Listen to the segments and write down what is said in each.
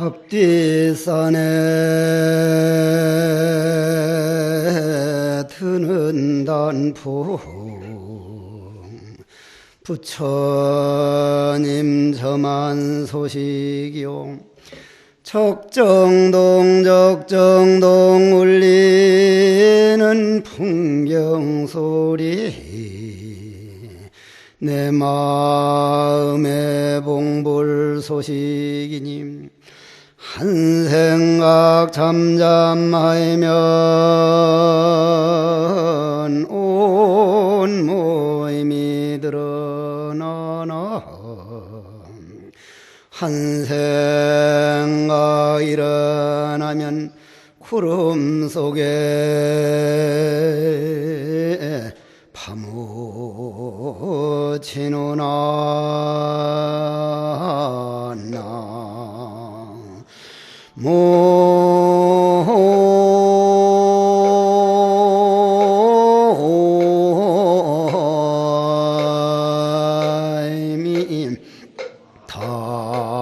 앞뒤산에 드는 단풍 부처님 저만 소식이요 적정동 울리는 풍경소리 내 마음의 봉불 소식이니 한 생각 잠잠하면 온 모임이 드러나나 한 생각 일어나면 구름 속에 파묻히노나 모임이 담을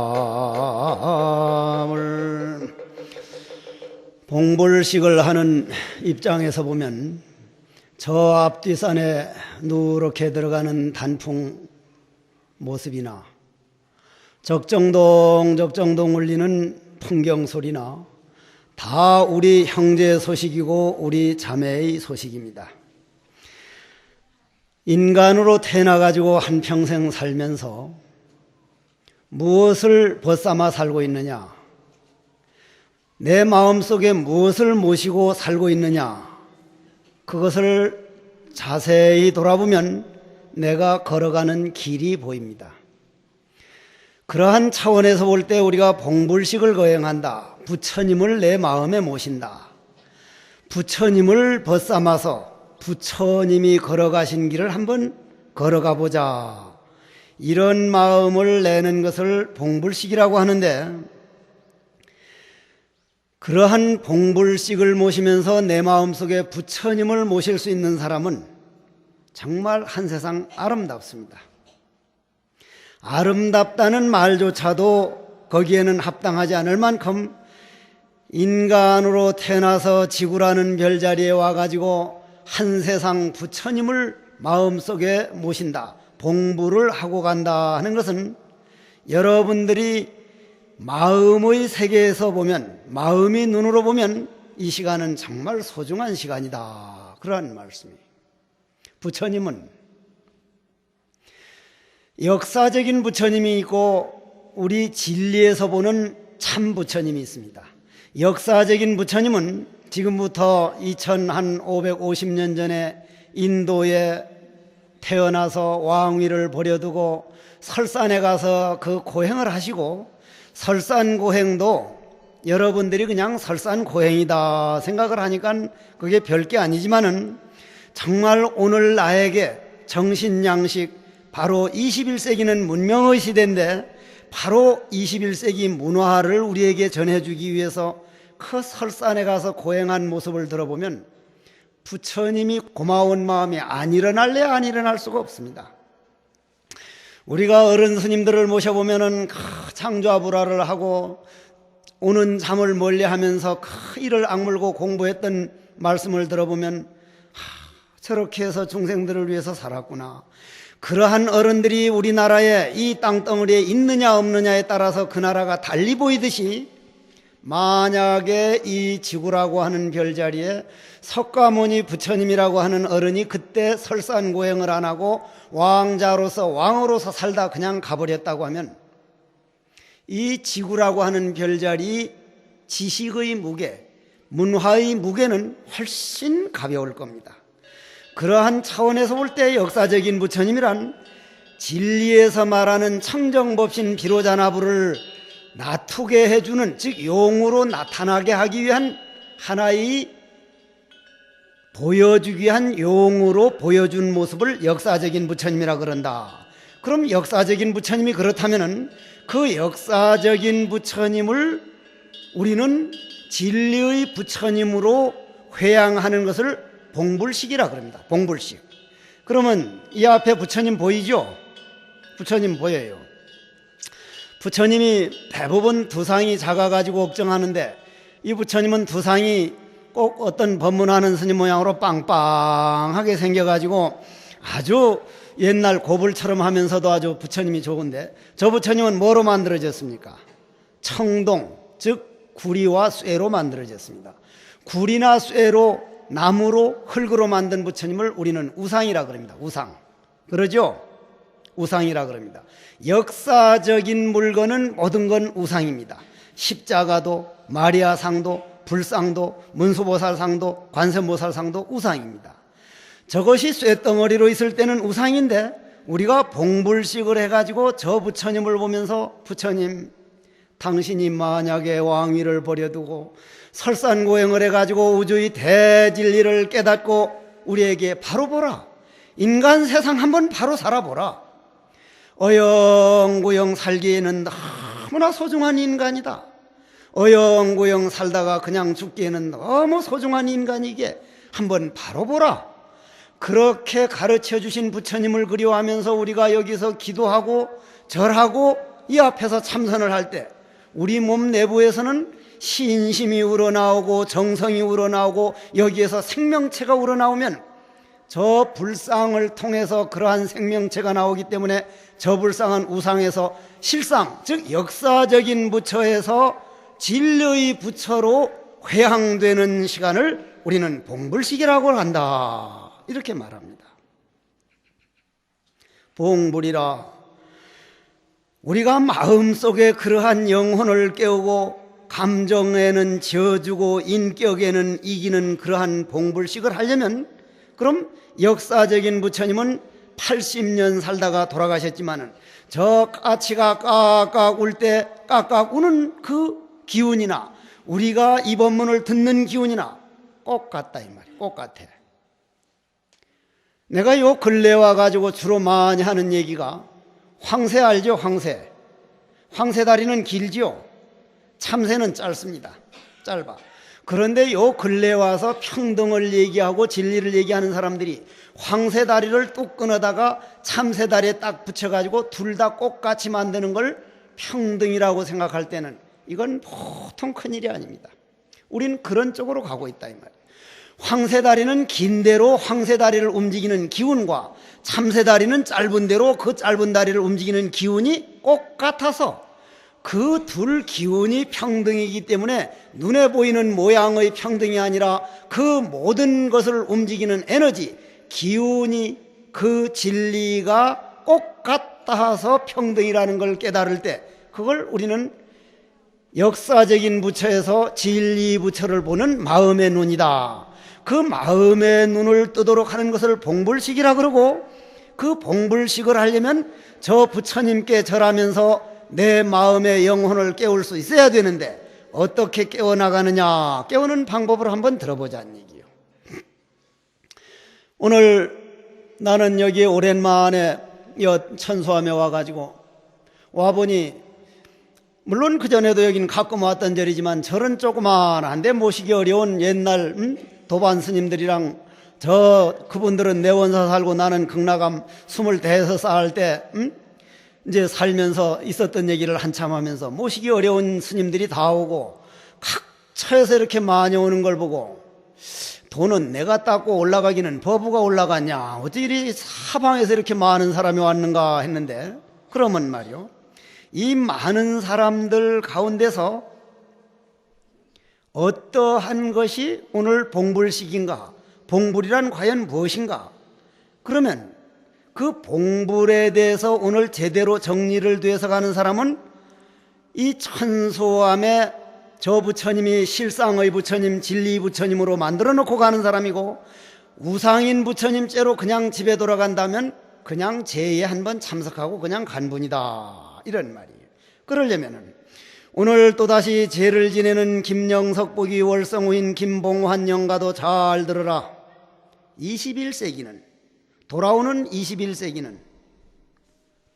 봉불식을 하는 입장에서 보면 저 앞뒤산에 누렇게 들어가는 단풍 모습이나 적정동 울리는 풍경소리나 다 우리 형제의 소식이고 우리 자매의 소식입니다. 인간으로 태어나가지고 한평생 살면서 무엇을 벗삼아 살고 있느냐, 내 마음속에 무엇을 모시고 살고 있느냐, 그것을 자세히 돌아보면 내가 걸어가는 길이 보입니다. 그러한 차원에서 볼 때 우리가 봉불식을 거행한다. 부처님을 내 마음에 모신다. 부처님을 벗삼아서 부처님이 걸어가신 길을 한번 걸어가 보자. 이런 마음을 내는 것을 봉불식이라고 하는데, 그러한 봉불식을 모시면서 내 마음속에 부처님을 모실 수 있는 사람은 정말 한 세상 아름답습니다. 아름답다는 말조차도 거기에는 합당하지 않을 만큼 인간으로 태어나서 지구라는 별자리에 와가지고 한 세상 부처님을 마음속에 모신다, 봉불을 하고 간다 하는 것은 여러분들이 마음의 세계에서 보면, 마음의 눈으로 보면 이 시간은 정말 소중한 시간이다, 그러한 말씀이에요. 부처님은 역사적인 부처님이 있고 우리 진리에서 보는 참 부처님이 있습니다. 역사적인 부처님은 지금부터 2550년 전에 인도에 태어나서 왕위를 버려두고 설산에 가서 그 고행을 하시고, 설산고행도 여러분들이 그냥 설산고행이다 생각을 하니까 그게 별게 아니지만은 정말 오늘 나에게 정신양식, 바로 21세기는 문명의 시대인데 바로 21세기 문화를 우리에게 전해주기 위해서 그 설산에 가서 고행한 모습을 들어보면 부처님이 고마운 마음이 안 일어날래 안 일어날 수가 없습니다. 우리가 어른 스님들을 모셔보면은 창좌불화를 하고 오는 잠을 멀리하면서 이를 악물고 공부했던 말씀을 들어보면 저렇게 해서 중생들을 위해서 살았구나. 그러한 어른들이 우리나라에 이 땅덩어리에 있느냐 없느냐에 따라서 그 나라가 달리 보이듯이, 만약에 이 지구라고 하는 별자리에 석가모니 부처님이라고 하는 어른이 그때 설산고행을 안 하고 왕자로서 왕으로서 살다 그냥 가버렸다고 하면 이 지구라고 하는 별자리 지식의 무게, 문화의 무게는 훨씬 가벼울 겁니다. 그러한 차원에서 볼 때 역사적인 부처님이란 진리에서 말하는 청정법신 비로자나부를 나투게 해주는, 즉 용으로 나타나게 하기 위한 하나의 보여주기 위한 용으로 보여준 모습을 역사적인 부처님이라 그런다. 그럼 역사적인 부처님이 그렇다면은 그 역사적인 부처님을 우리는 진리의 부처님으로 회양하는 것을 봉불식이라 그럽니다. 봉불식. 그러면 이 앞에 부처님 보이죠? 부처님 보여요. 부처님이 대부분 두상이 작아가지고 걱정하는데 이 부처님은 두상이 꼭 어떤 법문하는 스님 모양으로 빵빵하게 생겨가지고 아주 옛날 고불처럼 하면서도 아주 부처님이 좋은데, 저 부처님은 뭐로 만들어졌습니까? 청동, 즉 구리와 쇠로 만들어졌습니다. 구리나 쇠로, 나무로, 흙으로 만든 부처님을 우리는 우상이라 그럽니다. 우상. 그러죠? 우상이라 그럽니다. 역사적인 물건은 모든 건 우상입니다. 십자가도, 마리아상도, 불상도, 문수보살상도, 관세음보살상도 우상입니다. 저것이 쇳덩어리로 있을 때는 우상인데, 우리가 봉불식을 해가지고 저 부처님을 보면서 부처님, 당신이 만약에 왕위를 버려두고 설산고행을 해가지고 우주의 대진리를 깨닫고 우리에게 바로 보라, 인간 세상 한번 바로 살아보라. 어영부영 살기에는 너무나 소중한 인간이다. 어영부영 살다가 그냥 죽기에는 너무 소중한 인간이기에 한번 바로 보라. 그렇게 가르쳐 주신 부처님을 그리워하면서 우리가 여기서 기도하고 절하고 이 앞에서 참선을 할 때 우리 몸 내부에서는 신심이 우러나오고 정성이 우러나오고 여기에서 생명체가 우러나오면 저 불상을 통해서 그러한 생명체가 나오기 때문에 저 불상은 우상에서 실상, 즉 역사적인 부처에서 진리의 부처로 회항되는 시간을 우리는 봉불식이라고 한다, 이렇게 말합니다. 봉불이라, 우리가 마음속에 그러한 영혼을 깨우고 감정에는 지어주고 인격에는 이기는 그러한 봉불식을 하려면, 그럼 역사적인 부처님은 80년 살다가 돌아가셨지만은 저 까치가 깍깍 울 때 깍깍 우는 그 기운이나 우리가 이 법문을 듣는 기운이나 똑같다, 이 말이에요. 똑같아. 내가 요 근래 와가지고 주로 많이 하는 얘기가 황새 알죠? 황새. 황새 다리는 길지요. 참새는 짧습니다. 짧아. 그런데 요 근래 와서 평등을 얘기하고 진리를 얘기하는 사람들이 황새 다리를 뚝 끊어다가 참새 다리에 딱 붙여가지고 둘 다 똑같이 만드는 걸 평등이라고 생각할 때는 이건 보통 큰일이 아닙니다. 우린 그런 쪽으로 가고 있다, 이 말이에요. 황새다리는 긴 대로 황새다리를 움직이는 기운과 참새다리는 짧은 대로 그 짧은 다리를 움직이는 기운이 똑같아서 그 둘 기운이 평등이기 때문에 눈에 보이는 모양의 평등이 아니라 그 모든 것을 움직이는 에너지, 기운이, 그 진리가 똑같아서 평등이라는 걸 깨달을 때 그걸 우리는 역사적인 부처에서 진리 부처를 보는 마음의 눈이다. 그 마음의 눈을 뜨도록 하는 것을 봉불식이라 그러고, 그 봉불식을 하려면 저 부처님께 절하면서 내 마음의 영혼을 깨울 수 있어야 되는데 어떻게 깨워나가느냐, 깨우는 방법을 한번 들어보자는 얘기예요. 오늘 나는 여기 오랜만에 천수함에 와가지고 와보니, 물론 그전에도 여기는 가끔 왔던 절이지만 절은 조그만한데 모시기 어려운 옛날 도반 스님들이랑 그분들은 내원사 살고 나는 극락암 25살 때 이제 살면서 있었던 얘기를 한참 하면서 모시기 어려운 스님들이 다 오고 각처에서 이렇게 많이 오는 걸 보고, 돈은 내가 닦고 올라가기는 버부가 올라갔냐, 어찌 이리 사방에서 이렇게 많은 사람이 왔는가 했는데, 그러면 말이요, 이 많은 사람들 가운데서 어떠한 것이 오늘 봉불식인가, 봉불이란 과연 무엇인가, 그러면 그 봉불에 대해서 오늘 제대로 정리를 돼서 가는 사람은 이 천소함에 저 부처님이 실상의 부처님, 진리 부처님으로 만들어 놓고 가는 사람이고, 우상인 부처님째로 그냥 집에 돌아간다면 그냥 제에 한번 참석하고 그냥 간 분이다, 이런 말이에요. 그러려면은 오늘 또다시 제를 지내는 김영석 보기 월성우인 김봉환 영가도 잘 들어라. 21세기는, 돌아오는 21세기는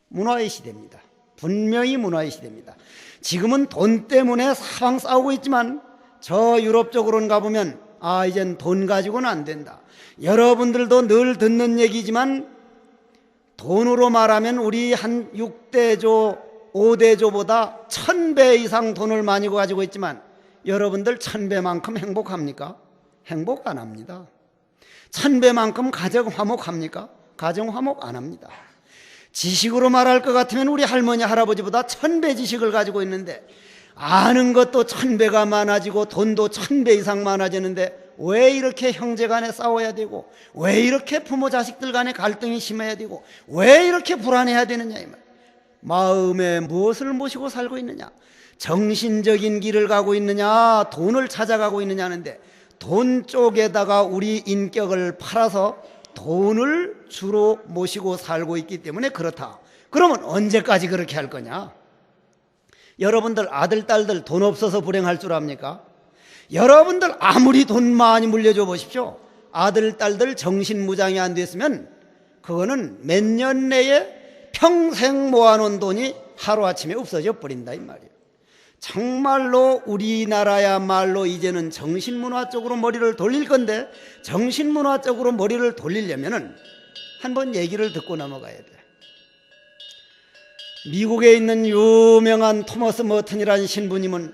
문화의 시대입니다. 분명히 문화의 시대입니다. 지금은 돈 때문에 사방 싸우고 있지만 저 유럽 쪽으로는 가보면 이젠 돈 가지고는 안 된다. 여러분들도 늘 듣는 얘기지만 돈으로 말하면 우리 한 6대조 오대조보다 1000배 이상 돈을 많이 가지고 있지만 여러분들 1000배만큼 행복합니까? 행복 안 합니다. 1000배만큼 가정 화목합니까? 가정 화목 안 합니다. 지식으로 말할 것 같으면 우리 할머니 할아버지보다 1000배 지식을 가지고 있는데 아는 것도 1000배가 많아지고 돈도 1000배 이상 많아지는데 왜 이렇게 형제 간에 싸워야 되고 왜 이렇게 부모 자식들 간에 갈등이 심해야 되고 왜 이렇게 불안해야 되느냐 이 말. 마음에 무엇을 모시고 살고 있느냐, 정신적인 길을 가고 있느냐, 돈을 찾아가고 있느냐 하는데 돈 쪽에다가 우리 인격을 팔아서 돈을 주로 모시고 살고 있기 때문에 그렇다. 그러면 언제까지 그렇게 할 거냐? 여러분들 아들, 딸들 돈 없어서 불행할 줄 압니까? 여러분들 아무리 돈 많이 물려줘 보십시오. 아들, 딸들 정신무장이 안 됐으면 그거는 몇 년 내에 평생 모아놓은 돈이 하루아침에 없어져 버린다 이 말이에요. 정말로 우리나라야말로 이제는 정신문화 쪽으로 머리를 돌릴 건데 정신문화 쪽으로 머리를 돌리려면은 한번 얘기를 듣고 넘어가야 돼. 미국에 있는 유명한 토머스 머튼이라는 신부님은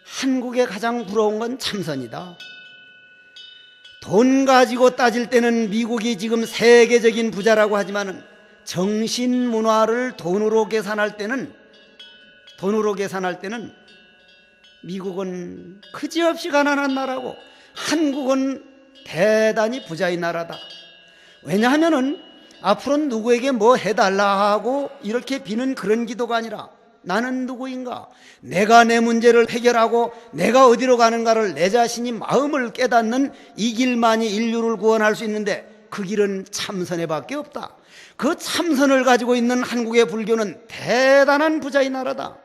한국에 가장 부러운 건 참선이다. 돈 가지고 따질 때는 미국이 지금 세계적인 부자라고 하지만은 정신문화를 돈으로 계산할 때는 미국은 그지없이 가난한 나라고 한국은 대단히 부자의 나라다. 왜냐하면은 앞으로는 누구에게 뭐 해달라 하고 이렇게 비는 그런 기도가 아니라 나는 누구인가, 내가 내 문제를 해결하고 내가 어디로 가는가를 내 자신이 마음을 깨닫는 이 길만이 인류를 구원할 수 있는데 그 길은 참선에 밖에 없다. 그 참선을 가지고 있는 한국의 불교는 대단한 부자의 나라다.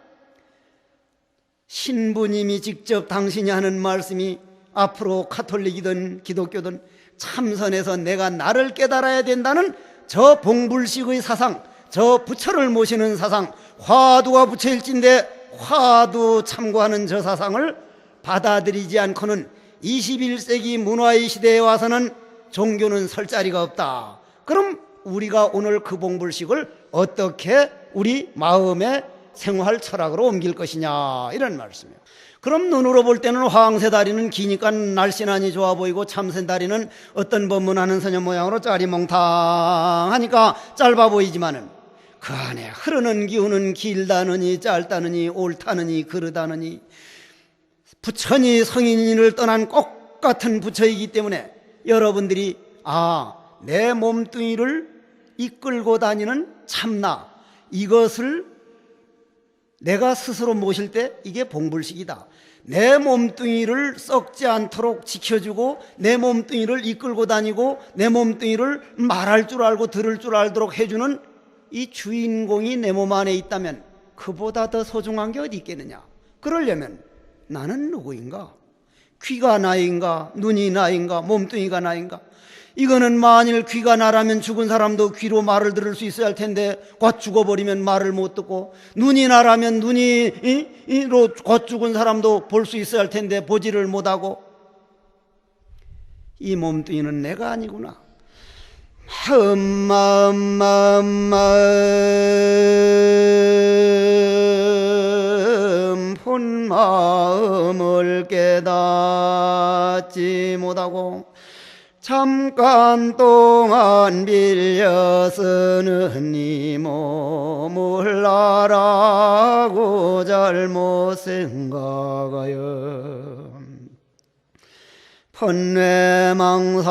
신부님이 직접 당신이 하는 말씀이 앞으로 카톨릭이든 기독교든 참선해서 내가 나를 깨달아야 된다는 저 봉불식의 사상, 저 부처를 모시는 사상, 화두가 부처일진데 화두 참고하는 저 사상을 받아들이지 않고는 21세기 문화의 시대에 와서는 종교는 설 자리가 없다. 그럼 우리가 오늘 그 봉불식을 어떻게 우리 마음의 생활 철학으로 옮길 것이냐 이런 말씀이에요. 그럼 눈으로 볼 때는 화왕새 다리는 기니까 날씬하니 좋아 보이고 참새 다리는 어떤 법문하는 소녀 모양으로 짜리몽탕하니까 짧아 보이지만은 그 안에 흐르는 기운은 길다느니 짧다느니 옳다느니 그르다느니 부처니 성인을 떠난 꼭 같은 부처이기 때문에 여러분들이 내 몸뚱이를 이끌고 다니는 참나, 이것을 내가 스스로 모실 때 이게 봉불식이다. 내 몸뚱이를 썩지 않도록 지켜주고 내 몸뚱이를 이끌고 다니고 내 몸뚱이를 말할 줄 알고 들을 줄 알도록 해주는 이 주인공이 내 몸 안에 있다면 그보다 더 소중한 게 어디 있겠느냐. 그러려면 나는 누구인가? 귀가 나인가? 눈이 나인가? 몸뚱이가 나인가? 이거는 만일 귀가 나라면 죽은 사람도 귀로 말을 들을 수 있어야 할 텐데 곧 죽어버리면 말을 못 듣고, 눈이 나라면 눈이로 곧 죽은 사람도 볼 수 있어야 할 텐데 보지를 못하고, 이 몸뚱이는 내가 아니구나. 마음 본마음을 깨닫지 못하고 잠깐 동안 빌려 쓰는 이 몸을 나라고 잘못 생각하여 번뇌망상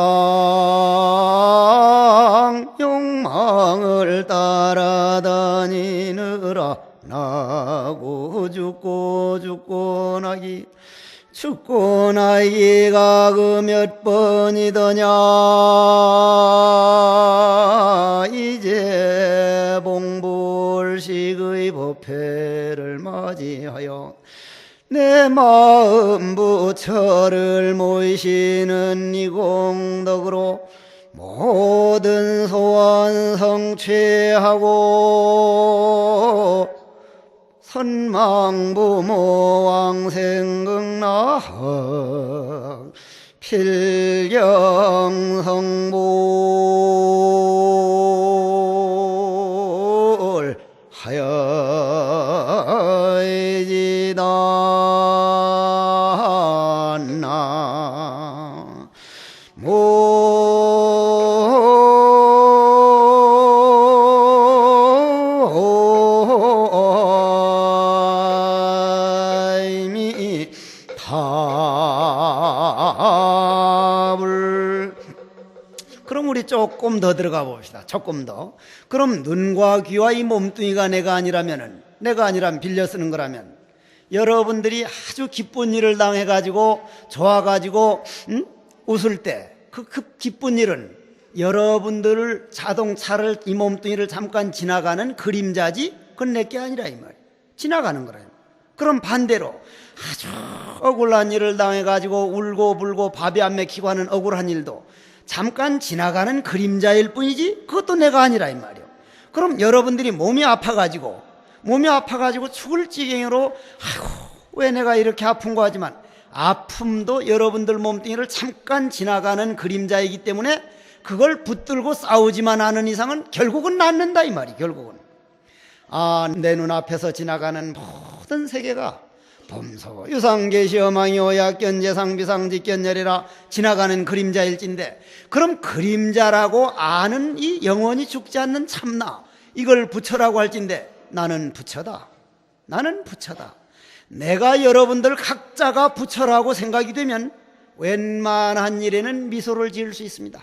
욕망을 따라다니느라 나고 죽고 나기 죽고 나이가 그 몇 번이더냐. 이제 봉불식의 법회를 맞이하여 내 마음 부처를 모시는 이 공덕으로 모든 소원 성취하고 선망부모 왕생극락 필경성불 하여 그럼 우리 조금 더 들어가 봅시다. 조금 더. 그럼 눈과 귀와 이 몸뚱이가 내가 아니라면 빌려 쓰는 거라면, 여러분들이 아주 기쁜 일을 당해가지고 좋아가지고 웃을 때 그 기쁜 일은 여러분들 자동차를, 이 몸뚱이를 잠깐 지나가는 그림자지 그건 내게 아니라 이 말이에요. 지나가는 거라요. 그럼 반대로 아주 억울한 일을 당해가지고 울고 불고 밥이 안 먹히고 하는 억울한 일도 잠깐 지나가는 그림자일 뿐이지 그것도 내가 아니라 이 말이에요. 그럼 여러분들이 몸이 아파가지고 죽을 지경으로 아이고 왜 내가 이렇게 아픈 거 하지만, 아픔도 여러분들 몸뚱이를 잠깐 지나가는 그림자이기 때문에 그걸 붙들고 싸우지만 않은 이상은 결국은 낫는다 이 말이. 결국은 내 눈앞에서 지나가는 모든 세계가 범소 유상계시 어망이오 약견재상비상직견열이라 지나가는 그림자일진데, 그럼 그림자라고 아는 이 영원히 죽지 않는 참나, 이걸 부처라고 할진데 나는 부처다. 내가 여러분들 각자가 부처라고 생각이 되면 웬만한 일에는 미소를 지을 수 있습니다.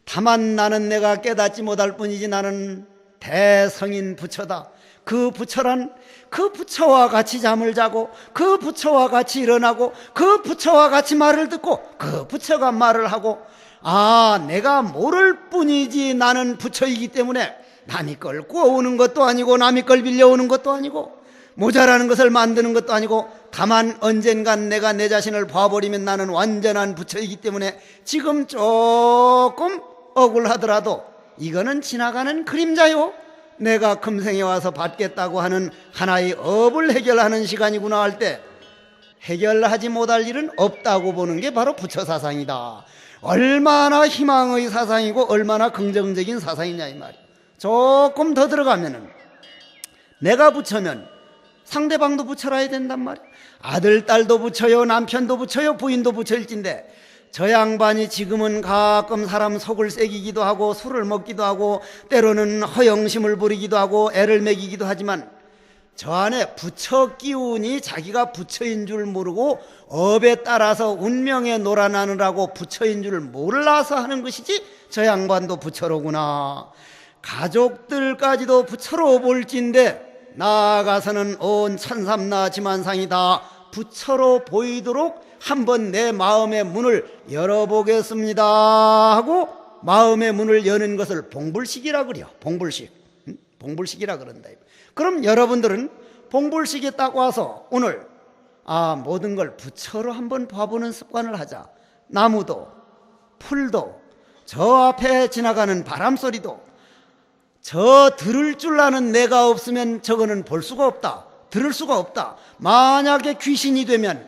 다만 나는 내가 깨닫지 못할 뿐이지 나는 대성인 부처다. 그 부처란 그 부처와 같이 잠을 자고 그 부처와 같이 일어나고 그 부처와 같이 말을 듣고 그 부처가 말을 하고, 내가 모를 뿐이지 나는 부처이기 때문에 남이 걸 구워오는 것도 아니고 남이 걸 빌려오는 것도 아니고 모자라는 것을 만드는 것도 아니고, 다만 언젠간 내가 내 자신을 봐버리면 나는 완전한 부처이기 때문에 지금 조금 억울하더라도 이거는 지나가는 그림자요, 내가 금생에 와서 받겠다고 하는 하나의 업을 해결하는 시간이구나 할 때 해결하지 못할 일은 없다고 보는 게 바로 부처 사상이다. 얼마나 희망의 사상이고 얼마나 긍정적인 사상이냐 이 말이야. 조금 더 들어가면은 내가 부처면 상대방도 부처라야 된단 말이야. 아들, 딸도 부처요, 남편도 부처요, 부인도 부처일진데, 저 양반이 지금은 가끔 사람 속을 새기기도 하고 술을 먹기도 하고 때로는 허영심을 부리기도 하고 애를 먹이기도 하지만, 저 안에 부처 기운이 자기가 부처인 줄 모르고 업에 따라서 운명에 놀아나느라고 부처인 줄 몰라서 하는 것이지, 저 양반도 부처로구나. 가족들까지도 부처로 볼진데 나아가서는 온 천삼나 지만상이다 부처로 보이도록 한번 내 마음의 문을 열어보겠습니다 하고 마음의 문을 여는 것을 봉불식이라 그래요. 봉불식이라 그런다. 그럼 여러분들은 봉불식에 딱 와서 오늘 모든 걸 부처로 한번 봐보는 습관을 하자. 나무도 풀도 저 앞에 지나가는 바람소리도 저 들을 줄 아는 내가 없으면 저거는 볼 수가 없다. 들을 수가 없다. 만약에 귀신이 되면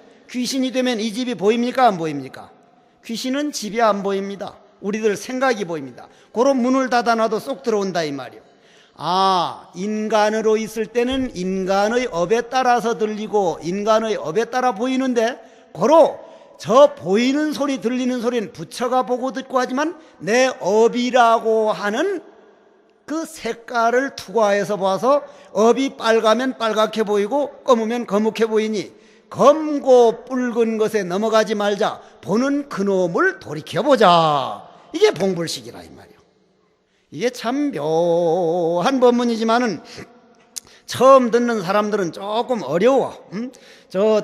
이 집이 보입니까? 안 보입니까? 귀신은 집이 안 보입니다. 우리들 생각이 보입니다. 그런 문을 닫아놔도 쏙 들어온다 이 말이요. 인간으로 있을 때는 인간의 업에 따라서 들리고 인간의 업에 따라 보이는데, 고로 저 보이는 소리 들리는 소리는 부처가 보고 듣고 하지만 내 업이라고 하는 그 색깔을 투과해서 봐서 업이 빨가면 빨갛게 보이고 검으면 검게 보이니 검고 붉은 것에 넘어가지 말자. 보는 그놈을 돌이켜보자. 이게 봉불식이라 이 말이에요. 이게 참 묘한 법문이지만은 처음 듣는 사람들은 조금 어려워. 저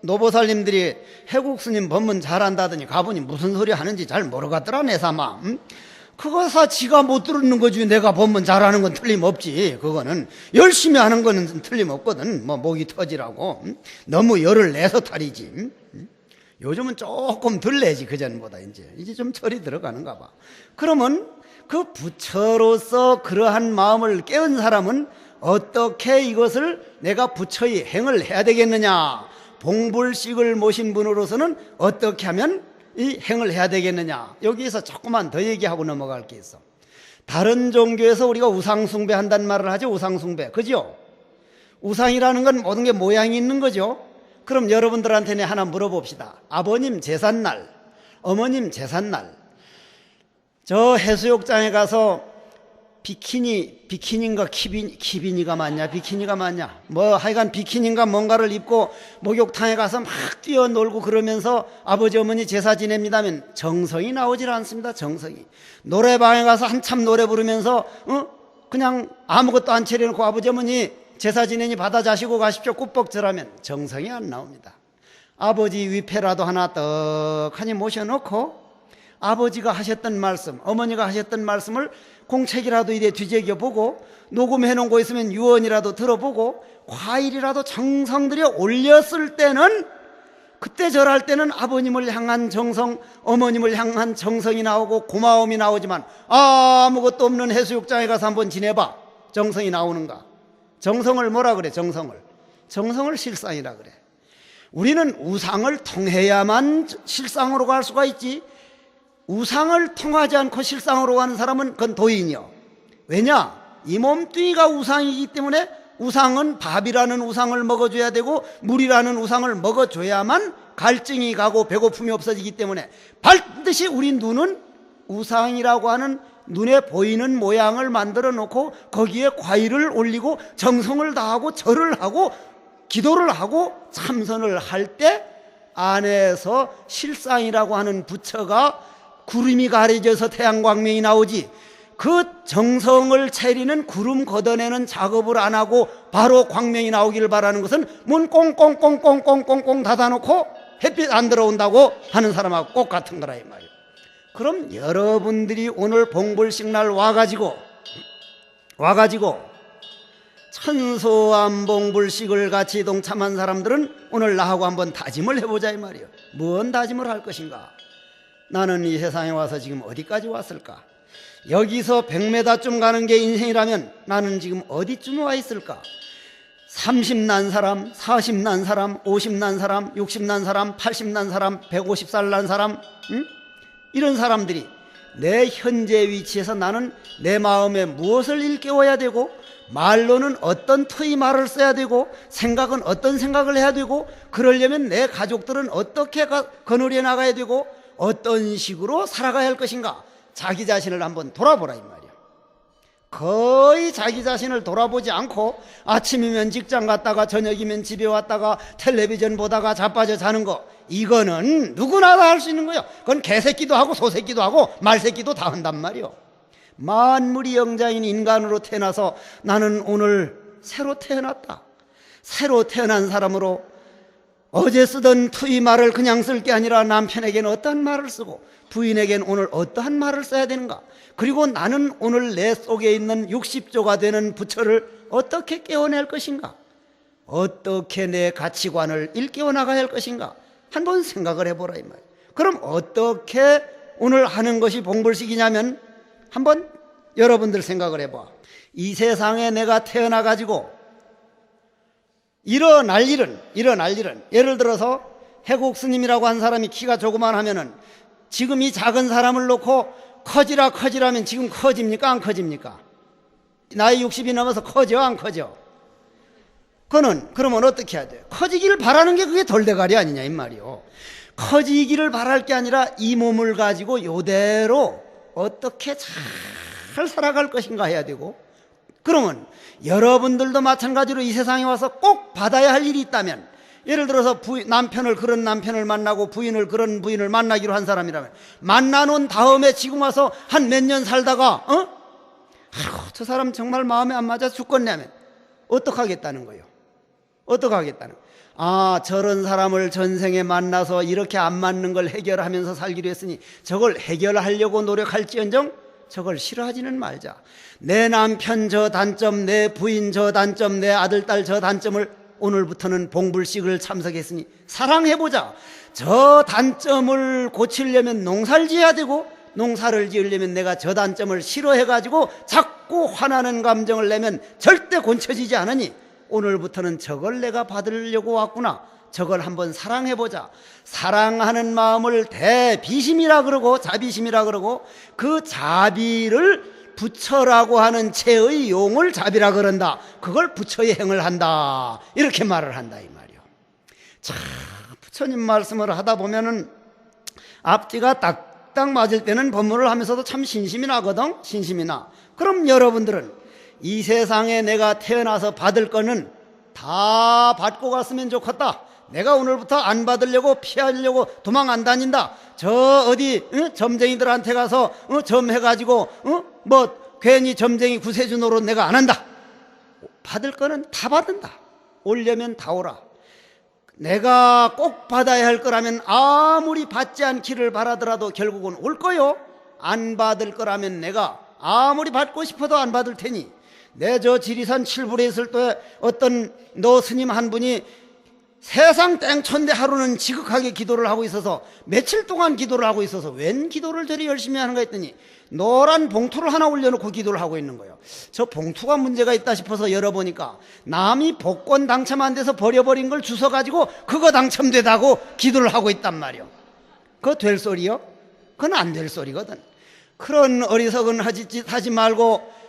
노보살님들이 해국스님 법문 잘한다더니 가보니 무슨 소리 하는지 잘 모르겠더라 내삼아. 그거사 지가 못 들었는 거지. 내가 법문 잘하는 건 틀림없지. 그거는 열심히 하는 거는 틀림없거든. 목이 터지라고. 너무 열을 내서 탈이지. 요즘은 조금 덜 내지 그전보다. 이제 좀 철이 들어가는가 봐. 그러면 그 부처로서 그러한 마음을 깨운 사람은 어떻게 이것을 내가 부처의 행을 해야 되겠느냐, 봉불식을 모신 분으로서는 어떻게 하면 이 행을 해야 되겠느냐. 여기에서 조금만 더 얘기하고 넘어갈 게 있어. 다른 종교에서 우리가 우상숭배 한다는 말을 하죠. 우상숭배, 그죠? 우상이라는 건 모든 게 모양이 있는 거죠. 그럼 여러분들한테는 하나 물어봅시다. 아버님 제삿날, 어머님 제삿날, 저 해수욕장에 가서 비키니인가 키비니가 맞냐, 비키니가 맞냐, 뭐 하여간 비키니인가 뭔가를 입고 목욕탕에 가서 막 뛰어놀고 그러면서 아버지 어머니 제사 지냅니다면 정성이 나오질 않습니다. 정성이. 노래방에 가서 한참 노래 부르면서 그냥 아무것도 안 차려놓고 아버지 어머니 제사 지내니 받아 자시고 가십시오 꾸벅절하면 정성이 안 나옵니다. 아버지 위패라도 하나 떡하니 모셔놓고 아버지가 하셨던 말씀, 어머니가 하셨던 말씀을 공책이라도 이래 뒤적여보고 녹음해놓은 거 있으면 유언이라도 들어보고 과일이라도 정성 들여 올렸을 때는, 그때 절할 때는 아버님을 향한 정성, 어머님을 향한 정성이 나오고 고마움이 나오지만 아무것도 없는 해수욕장에 가서 한번 지내봐, 정성이 나오는가? 정성을 뭐라 그래? 정성을 실상이라 그래. 우리는 우상을 통해야만 실상으로 갈 수가 있지, 우상을 통하지 않고 실상으로 가는 사람은 그건 도인이요. 왜냐? 이 몸뚱이가 우상이기 때문에 우상은 밥이라는 우상을 먹어줘야 되고 물이라는 우상을 먹어줘야만 갈증이 가고 배고픔이 없어지기 때문에 반드시 우리 눈은 우상이라고 하는 눈에 보이는 모양을 만들어 놓고 거기에 과일을 올리고 정성을 다하고 절을 하고 기도를 하고 참선을 할 때 안에서 실상이라고 하는 부처가 구름이 가려져서 태양광명이 나오지, 그 정성을 차리는 구름 걷어내는 작업을 안 하고 바로 광명이 나오기를 바라는 것은 문 꽁꽁꽁꽁꽁꽁꽁 닫아놓고 햇빛 안 들어온다고 하는 사람하고 꼭 같은 거라 이 말이에요. 그럼 여러분들이 오늘 봉불식 날 와가지고 천소한 봉불식을 같이 동참한 사람들은 오늘 나하고 한번 다짐을 해보자 이 말이에요. 뭔 다짐을 할 것인가? 나는 이 세상에 와서 지금 어디까지 왔을까? 여기서 100m쯤 가는 게 인생이라면 나는 지금 어디쯤 와 있을까? 30난 사람, 40난 사람, 50난 사람, 60난 사람, 80난 사람, 150살 난 사람, 이런 사람들이 내 현재 위치에서 나는 내 마음에 무엇을 일깨워야 되고, 말로는 어떤 터의 말을 써야 되고, 생각은 어떤 생각을 해야 되고, 그러려면 내 가족들은 어떻게 거느려 나가야 되고, 어떤 식으로 살아가야 할 것인가? 자기 자신을 한번 돌아보라 이 말이야. 거의 자기 자신을 돌아보지 않고 아침이면 직장 갔다가 저녁이면 집에 왔다가 텔레비전 보다가 자빠져 자는 거, 이거는 누구나 다 할 수 있는 거예요. 그건 개새끼도 하고 소새끼도 하고 말새끼도 다 한단 말이요. 만물이 영장인 인간으로 태어나서 나는 오늘 새로 태어났다. 새로 태어난 사람으로 어제 쓰던 투이 말을 그냥 쓸 게 아니라 남편에게는 어떠한 말을 쓰고 부인에게는 오늘 어떠한 말을 써야 되는가? 그리고 나는 오늘 내 속에 있는 60조가 되는 부처를 어떻게 깨워낼 것인가? 어떻게 내 가치관을 일깨워 나가야 할 것인가? 한번 생각을 해보라 이 말이에요. 그럼 어떻게 오늘 하는 것이 봉불식이냐면, 한번 여러분들 생각을 해봐. 이 세상에 내가 태어나가지고 일어날 일은 예를 들어서 해국 스님이라고 한 사람이 키가 조그만하면은 지금 이 작은 사람을 놓고 커지라면 지금 커집니까 안 커집니까? 나이 60이 넘어서 커져 안 커져? 그러면 어떻게 해야 돼요? 커지기를 바라는 게 그게 돌대가리 아니냐 이 말이요. 커지기를 바랄 게 아니라 이 몸을 가지고 요대로 어떻게 잘 살아갈 것인가 해야 되고, 그러면 여러분들도 마찬가지로 이 세상에 와서 꼭 받아야 할 일이 있다면, 예를 들어서 남편을 그런 남편을 만나고 부인을 그런 부인을 만나기로 한 사람이라면, 만나놓은 다음에 지금 와서 한 몇 년 살다가 저 사람 정말 마음에 안 맞아 죽겠네 하면 어떡하겠다는 거예요? 어떡하겠다는 거예요? 아, 저런 사람을 전생에 만나서 이렇게 안 맞는 걸 해결하면서 살기로 했으니 저걸 해결하려고 노력할지언정 저걸 싫어하지는 말자. 내 남편 저 단점, 내 부인 저 단점, 내 아들 딸 저 단점을 오늘부터는 봉불식을 참석했으니 사랑해보자. 저 단점을 고치려면 농사를 지어야 되고, 농사를 지으려면 내가 저 단점을 싫어해가지고 자꾸 화나는 감정을 내면 절대 고쳐지지 않으니 오늘부터는 저걸 내가 받으려고 왔구나. 저걸 한번 사랑해보자. 사랑하는 마음을 대비심이라 그러고 자비심이라 그러고, 그 자비를 부처라고 하는 체의 용을 자비라 그런다. 그걸 부처의 행을 한다. 이렇게 말을 한다 이 말이요. 자, 부처님 말씀을 하다 보면은 앞뒤가 딱 딱딱 맞을 때는 법문을 하면서도 참 신심이 나거든. 신심이 나. 그럼 여러분들은 이 세상에 내가 태어나서 받을 거는 다 받고 갔으면 좋겠다. 내가 오늘부터 안 받으려고 피하려고 도망 안 다닌다. 저 어디 점쟁이들한테 가서 점해가지고 뭐 괜히 점쟁이 구세주 노릇 내가 안 한다. 받을 거는 다 받는다. 오려면 다 오라. 내가 꼭 받아야 할 거라면 아무리 받지 않기를 바라더라도 결국은 올 거요. 안 받을 거라면 내가 아무리 받고 싶어도 안 받을 테니. 내 저 지리산 칠불에 있을 때 어떤 너 스님 한 분이 세상 땡천대 하루는 지극하게 기도를 하고 있어서 며칠 동안 기도를 하고 있어서 웬 기도를 저리 열심히 하는가 했더니 노란 봉투를 하나 올려놓고 기도를 하고 있는 거예요. 저 봉투가 문제가 있다 싶어서 열어보니까 남이 복권 당첨 안 돼서 버려버린 걸 주워가지고 그거 당첨되다고 기도를 하고 있단 말이요. 그거 될 소리요? 그건 안 될 소리거든. 그런 어리석은 짓 하지 말고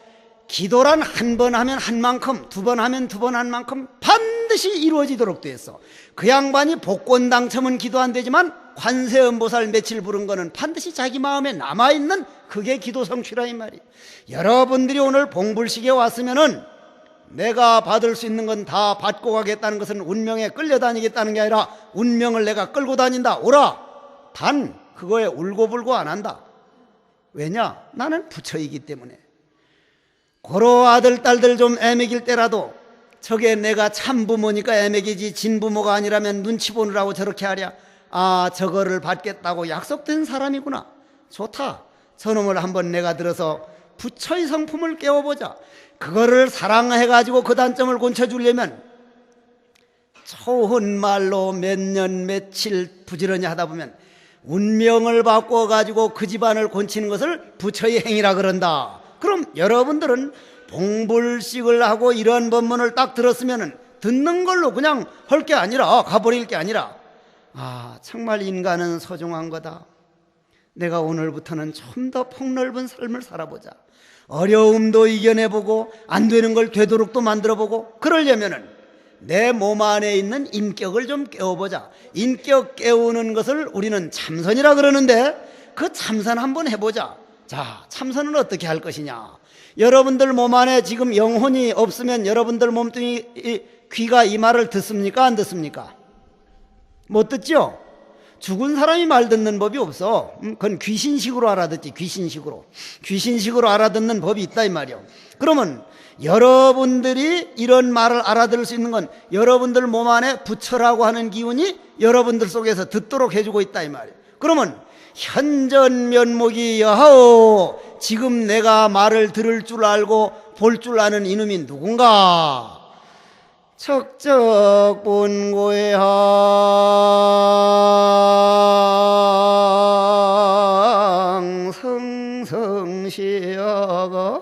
기도란 한 번 하면 한 만큼, 두 번 하면 두 번 한 만큼 반드시 이루어지도록 돼 있어. 그 양반이 복권 당첨은 기도 안 되지만 관세음보살 며칠 부른 거는 반드시 자기 마음에 남아있는 그게 기도 성취라 이 말이에요. 여러분들이 오늘 봉불식에 왔으면은 내가 받을 수 있는 건 다 받고 가겠다는 것은 운명에 끌려다니겠다는 게 아니라 운명을 내가 끌고 다닌다. 오라. 단 그거에 울고불고 안 한다. 왜냐? 나는 부처이기 때문에. 고로 아들 딸들 좀 애먹일 때라도 저게 내가 참부모니까 애먹이지 진부모가 아니라면 눈치 보느라고 저렇게 하랴. 아, 저거를 받겠다고 약속된 사람이구나. 좋다. 저놈을 한번 내가 들어서 부처의 성품을 깨워보자. 그거를 사랑해가지고 그 단점을 고쳐주려면 좋은 말로 몇 년 며칠 부지런히 하다 보면 운명을 바꿔가지고 그 집안을 고치는 것을 부처의 행위라 그런다. 그럼 여러분들은 봉불식을 하고 이런 법문을 딱 들었으면 듣는 걸로 그냥 할 게 아니라 가버릴 게 아니라 아, 정말 인간은 소중한 거다. 내가 오늘부터는 좀 더 폭넓은 삶을 살아보자. 어려움도 이겨내보고 안 되는 걸 되도록도 만들어보고 그러려면은 내 몸 안에 있는 인격을 좀 깨워보자. 인격 깨우는 것을 우리는 참선이라 그러는데 그 참선 한번 해보자. 자, 참선은 어떻게 할 것이냐. 여러분들 몸 안에 지금 영혼이 없으면 여러분들 몸뚱이 귀가 이 말을 듣습니까? 안 듣습니까? 못 듣죠? 죽은 사람이 말 듣는 법이 없어. 그건 귀신식으로 알아듣지. 귀신식으로 알아듣는 법이 있다 이 말이요. 그러면 여러분들이 이런 말을 알아들을 수 있는 건 여러분들 몸 안에 부처라고 하는 기운이 여러분들 속에서 듣도록 해주고 있다 이 말이에요. 그러면 현전면목이 여하오. 지금 내가 말을 들을 줄 알고 볼 줄 아는 이놈이 누군가? 척적본고향 성성시야가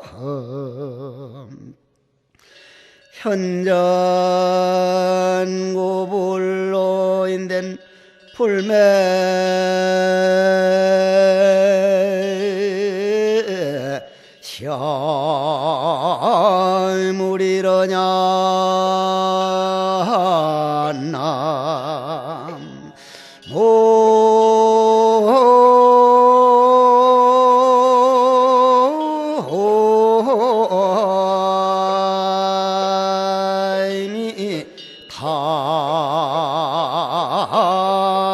현전고불로 인된 불매 시물이러냐 남모임이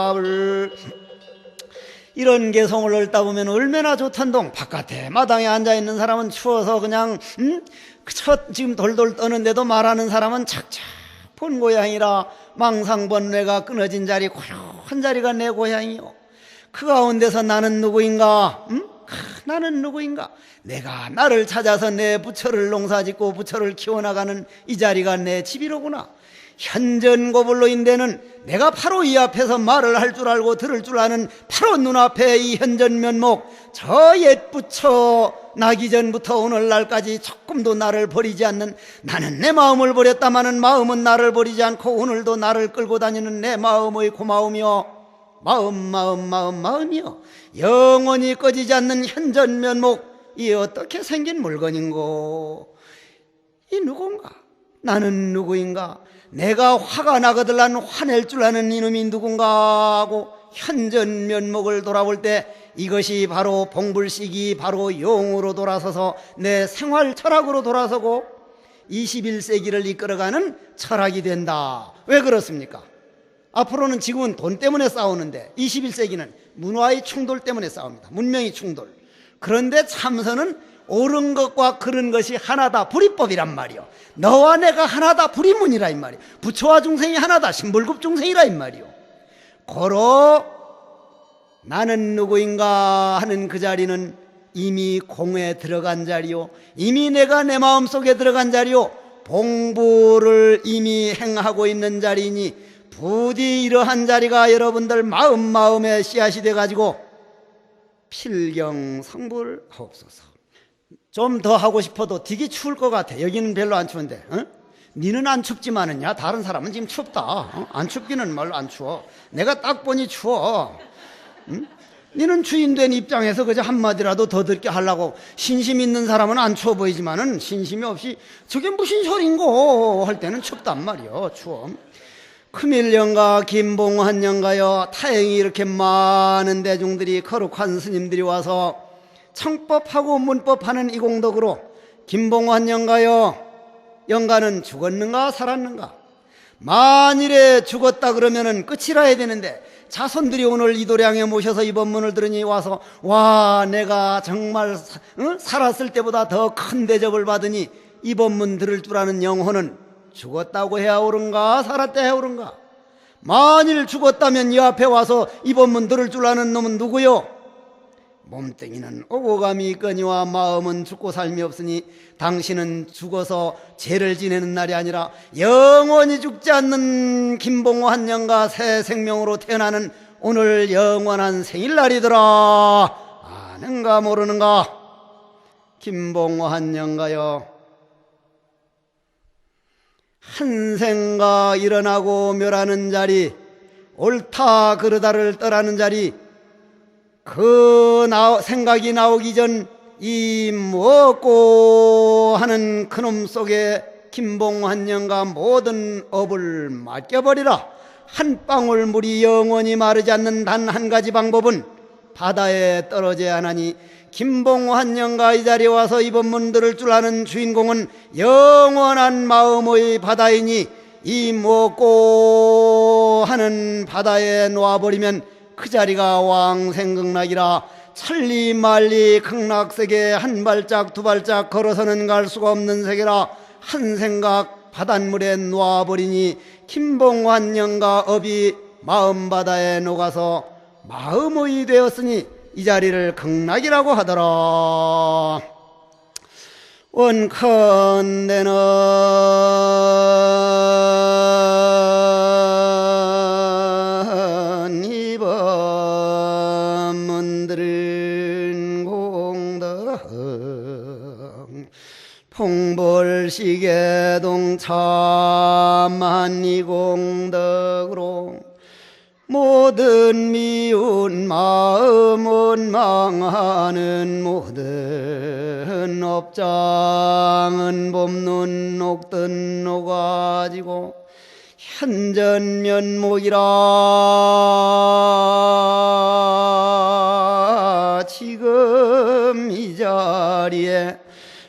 답을 이런 개성을 읊다 보면 얼마나 좋단동. 바깥에 마당에 앉아있는 사람은 추워서 그냥 지금 돌돌 떠는데도 말하는 사람은 착착 본 고향이라 망상번뇌가 끊어진 자리 고요한 자리가 내 고향이요. 그 가운데서 나는 누구인가? 나는 누구인가? 내가 나를 찾아서 내 부처를 농사짓고 부처를 키워나가는 이 자리가 내 집이로구나. 현전고불로 인대는 내가 바로 이 앞에서 말을 할 줄 알고 들을 줄 아는 바로 눈앞에 이 현전면목, 저 옛 부처 나기 전부터 오늘날까지 조금도 나를 버리지 않는, 나는 내 마음을 버렸다마는 마음은 나를 버리지 않고 오늘도 나를 끌고 다니는 내 마음의 고마움이요, 마음이요, 영원히 꺼지지 않는 현전면목, 이 어떻게 생긴 물건인고? 이 누군가? 나는 누구인가? 내가 화가 나거들란 화낼 줄 아는 이놈이 누군가 하고 현전면목을 돌아볼 때 이것이 바로 봉불식이 바로 용으로 돌아서서 내 생활 철학으로 돌아서고 21세기를 이끌어가는 철학이 된다. 왜 그렇습니까? 앞으로는 지금은 돈 때문에 싸우는데 21세기는 문화의 충돌 때문에 싸웁니다. 문명의 충돌. 그런데 참선은 옳은 것과 그른 것이 하나다. 불이법이란 말이요. 너와 내가 하나다. 불이문이라 이 말이요. 부처와 중생이 하나다. 신불급 중생이라 이 말이요. 고로 나는 누구인가 하는 그 자리는 이미 공에 들어간 자리요, 이미 내가 내 마음속에 들어간 자리요, 봉부를 이미 행하고 있는 자리니 부디 이러한 자리가 여러분들 마음에 씨앗이 돼가지고 필경성불하옵소서. 좀 더 하고 싶어도 되게 추울 것 같아. 여기는 별로 안 추운데, 니는 안 춥지만은야 다른 사람은 지금 춥다. 안 춥기는 뭘 안 추워. 내가 딱 보니 추워. 니는 주인된 입장에서 그저 한마디라도 더 듣게 하려고 신심 있는 사람은 안 추워 보이지만은 신심이 없이 저게 무슨 소린고 할 때는 춥단 말이요. 추워. 금일령가 김봉환령가여, 다행히 이렇게 많은 대중들이 거룩한 스님들이 와서 청법하고 문법하는 이 공덕으로 김봉환령가여, 영가는 죽었는가 살았는가? 만일에 죽었다 그러면은 끝이라 해야 되는데 자손들이 오늘 이 도량에 모셔서 이 법문을 들으니 와서 와, 내가 정말 살았을 때보다 더 큰 대접을 받으니 이 법문 들을 줄 아는 영혼은 죽었다고 해야 옳은가 살았다 해야 옳은가? 만일 죽었다면 이 앞에 와서 이 법문 들을 줄 아는 놈은 누구요? 몸뚱이는 오고 감이 있거니와 마음은 죽고 삶이 없으니 당신은 죽어서 죄를 지내는 날이 아니라 영원히 죽지 않는 김봉호 한영가 새 생명으로 태어나는 오늘 영원한 생일날이더라. 아는가 모르는가? 김봉호 한영가여, 한생가 일어나고 멸하는 자리, 옳다 그르다를 떠나는 자리, 그 생각이 나오기 전 이 무엇고 하는 그놈 속에 김봉환영가 모든 업을 맡겨버리라. 한 방울 물이 영원히 마르지 않는 단 한 가지 방법은 바다에 떨어져야 하나니 김봉환영가 이 자리에 와서 이 법문 들을 줄 아는 주인공은 영원한 마음의 바다이니 이 무엇고 하는 바다에 놓아버리면 그 자리가 왕생극락이라. 천리만리 극락세계 한 발짝 두 발짝 걸어서는 갈 수가 없는 세계라. 한 생각 바닷물에 놓아버리니 김봉환영가 업이 마음바다에 녹아서 마음의 되었으니 이 자리를 극락이라고 하더라. 원컨대는 봉벌식의 동참한 이 공덕으로 모든 미운 마음은 망하는 모든 업장은 봄눈 녹든 녹아지고 현전면목이라. 지금 이 자리에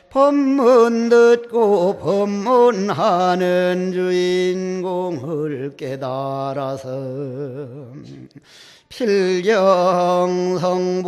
법문 듣고 법문하는 주인공을 깨달아서 필경성보